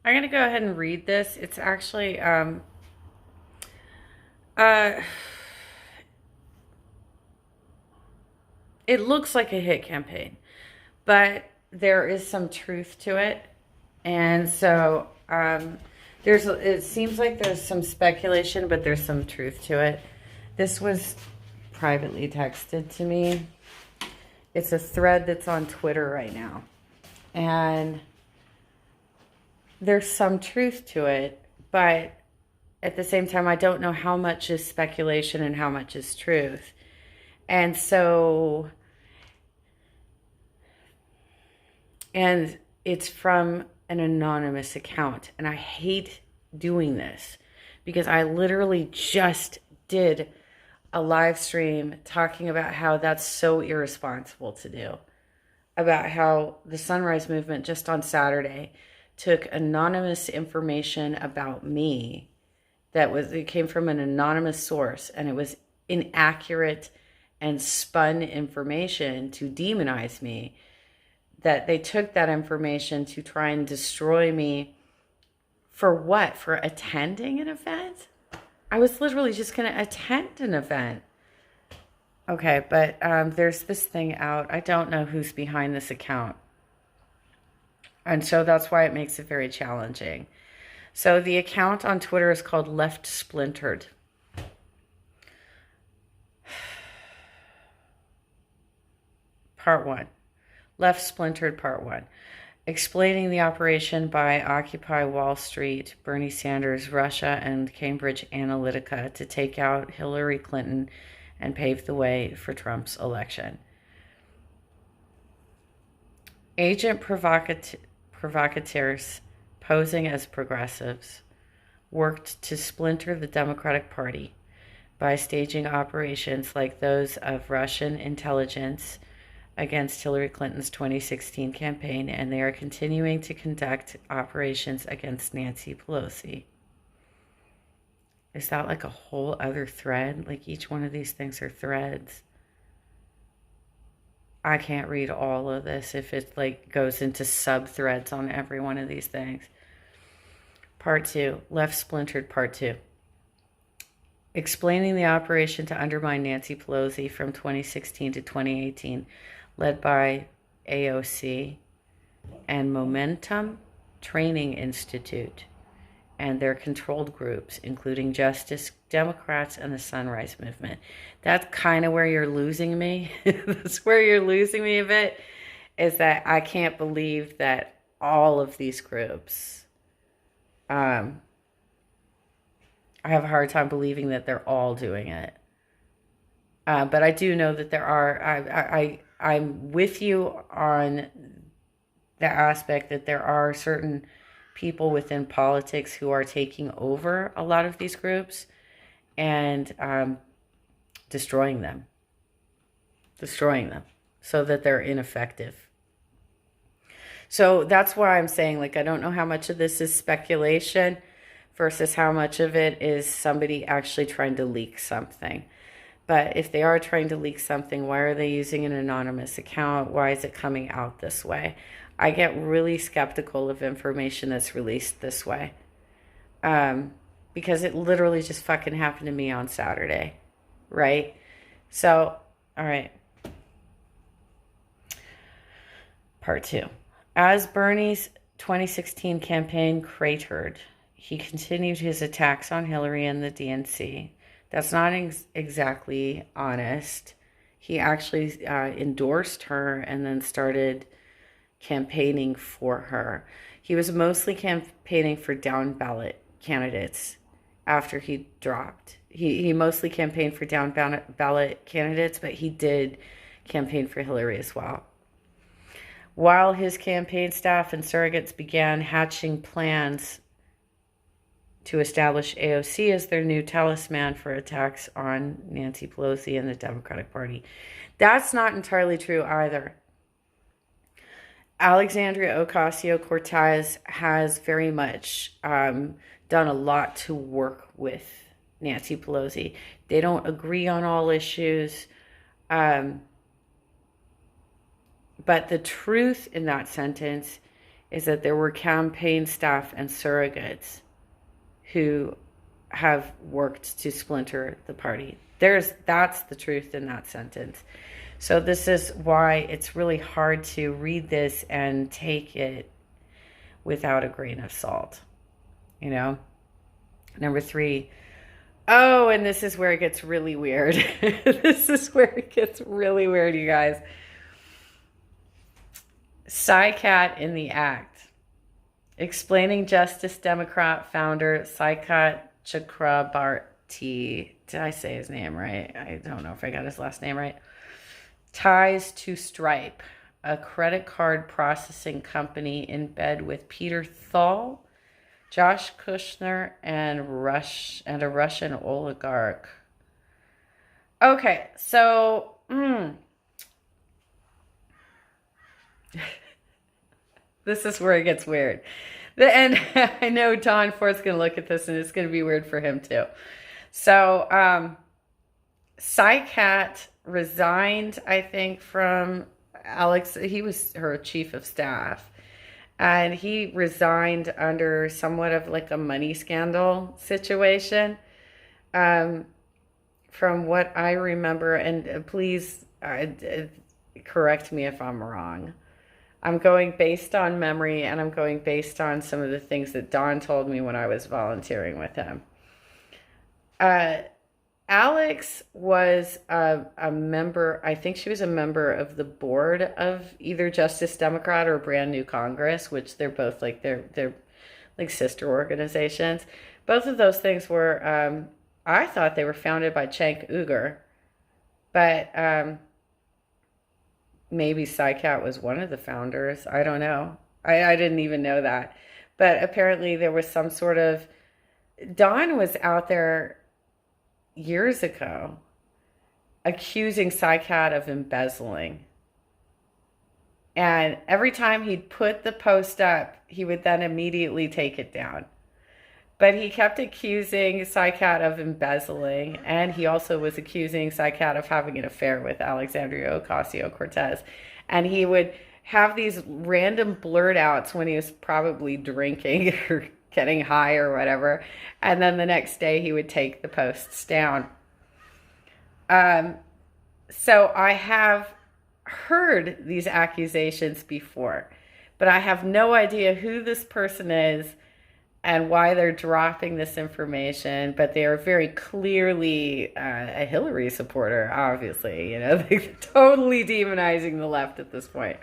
I'm going to go ahead and read this. It's actually, uh, it looks like a hit campaign, but there is some truth to it. And so, it seems like there's some speculation, but there's some truth to it. This was privately texted to me. It's a thread that's on Twitter right now. And there's some truth to it, but at the same time, I don't know how much is speculation and how much is truth. And so, and it's from an anonymous account. And I hate doing this because I literally just did a live stream talking about how that's so irresponsible to do. About how the Sunrise Movement just on Saturday took anonymous information about me it came from an anonymous source, and it was inaccurate and spun information to demonize me. That they took that information to try and destroy me for what? For attending an event? I was literally just going to attend an event. Okay, but there's this thing out. I don't know who's behind this account. And so that's why it makes it very challenging. So the account on Twitter is called Left Splintered. Part 1. Left Splintered Part 1. Explaining the operation by Occupy Wall Street, Bernie Sanders, Russia, and Cambridge Analytica to take out Hillary Clinton and pave the way for Trump's election. Agent provocateurs posing as progressives worked to splinter the Democratic Party by staging operations like those of Russian intelligence against Hillary Clinton's 2016 campaign, and they are continuing to conduct operations against Nancy Pelosi. Is that like a whole other thread? Like each one of these things are threads. I can't read all of this if it like goes into sub-threads on every one of these things. Part 2, Left Splintered Part 2. Explaining the operation to undermine Nancy Pelosi from 2016 to 2018, led by AOC and Momentum Training Institute and their controlled groups, including Justice Democrats and the Sunrise Movement. That's kind of where you're losing me. That's where you're losing me a bit, is that I can't believe that all of these groups, I have a hard time believing that they're all doing it. But I do know that there are, I'm with you on the aspect that there are certain people within politics who are taking over a lot of these groups and destroying them so that they're ineffective. So that's why I'm saying, like, I don't know how much of this is speculation versus how much of it is somebody actually trying to leak something. But if they are trying to leak something, why are they using an anonymous account? Why is it coming out this way? I get really skeptical of information that's released this way. Because it literally just fucking happened to me on Saturday. Right? So, all right. Part 2. As Bernie's 2016 campaign cratered, he continued his attacks on Hillary and the DNC. That's not exactly honest. He actually endorsed her and then started campaigning for her. He was mostly campaigning for down ballot candidates after he dropped. He mostly campaigned for down ballot candidates, but he did campaign for Hillary as well. While his campaign staff and surrogates began hatching plans to establish AOC as their new talisman for attacks on Nancy Pelosi and the Democratic Party. That's not entirely true either. Alexandria Ocasio-Cortez has very much done a lot to work with Nancy Pelosi. They don't agree on all issues. But the truth in that sentence is that there were campaign staff and surrogates who have worked to splinter the party. That's the truth in that sentence. So this is why it's really hard to read this and take it without a grain of salt. You know? Number 3. Oh, and this is where it gets really weird. This is where it gets really weird, you guys. Psycat in the act. Explaining Justice Democrat founder Psycat Chakrabarti. Did I say his name right? I don't know if I got his last name right. Ties to Stripe, a credit card processing company in bed with Peter Thal, Josh Kushner, and a Russian oligarch. Okay, so this is where it gets weird. And I know Don Ford's going to look at this and it's going to be weird for him too. So, Psycat resigned, I think, from Alex. He was her chief of staff. And he resigned under somewhat of like a money scandal situation. From what I remember, and please correct me if I'm wrong. I'm going based on memory, and I'm going based on some of the things that Don told me when I was volunteering with him. Alex was a member, I think she was a member of the board of either Justice Democrat or Brand New Congress, which they're both like, they're like sister organizations. Both of those things were, I thought they were founded by Cenk Uygur, but maybe Psycat was one of the founders. I don't know. I didn't even know that. But apparently there was some sort of, Don was out there years ago accusing Psycat of embezzling. And every time he'd put the post up, he would then immediately take it down. But he kept accusing Psycat of embezzling, and he also was accusing Psycat of having an affair with Alexandria Ocasio-Cortez. And he would have these random blurt outs when he was probably drinking or getting high or whatever. And then the next day he would take the posts down. So I have heard these accusations before, but I have no idea who this person is and why they're dropping this information. But they are very clearly a Hillary supporter, obviously. You know, they're totally demonizing the left at this point.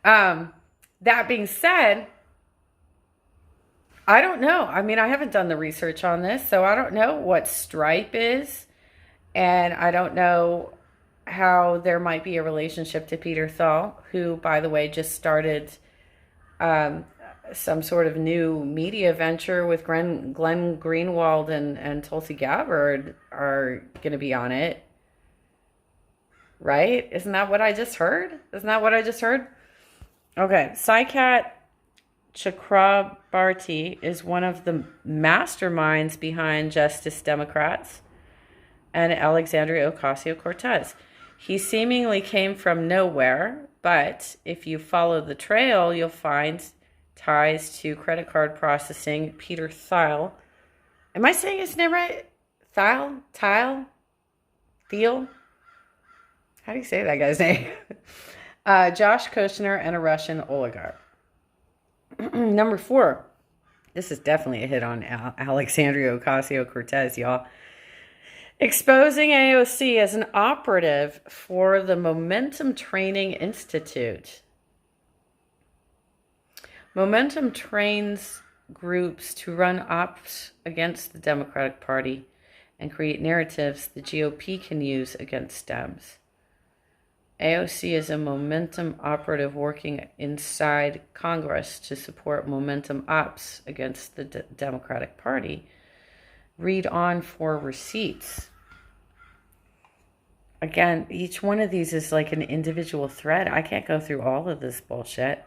That being said, I don't know. I mean, I haven't done the research on this, so I don't know what Stripe is. And I don't know how there might be a relationship to Peter Thal, who, by the way, just started some sort of new media venture with Glenn Greenwald and Tulsi Gabbard are going to be on it. Right? Isn't that what I just heard? Okay. Psycat Chakrabarti is one of the masterminds behind Justice Democrats and Alexandria Ocasio-Cortez. He seemingly came from nowhere, but if you follow the trail, you'll find ties to credit card processing Peter Thiel. Am I saying his name right? Thiel? How do you say that guy's name? Josh Kushner, and a Russian oligarch. Number 4. This is definitely a hit on Alexandria Ocasio-Cortez, y'all. Exposing AOC as an operative for the Momentum Training Institute. Momentum trains groups to run ops against the Democratic Party and create narratives the GOP can use against Dems. AOC is a Momentum operative working inside Congress to support Momentum ops against the Democratic Party. Read on for receipts. Again, each one of these is like an individual thread. I can't go through all of this bullshit.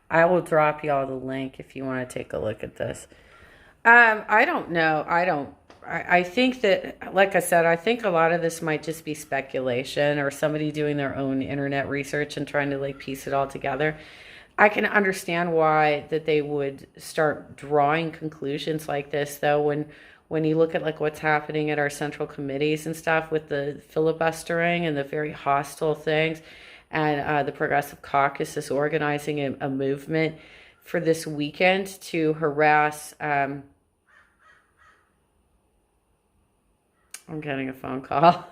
I will drop y'all the link if you want to take a look at this. I don't know. I think that, like I said, I think a lot of this might just be speculation or somebody doing their own internet research and trying to like piece it all together. I can understand why that they would start drawing conclusions like this, though, when you look at like what's happening at our central committees and stuff with the filibustering and the very hostile things, and the Progressive Caucus is organizing a movement for this weekend to harass. I'm getting a phone call.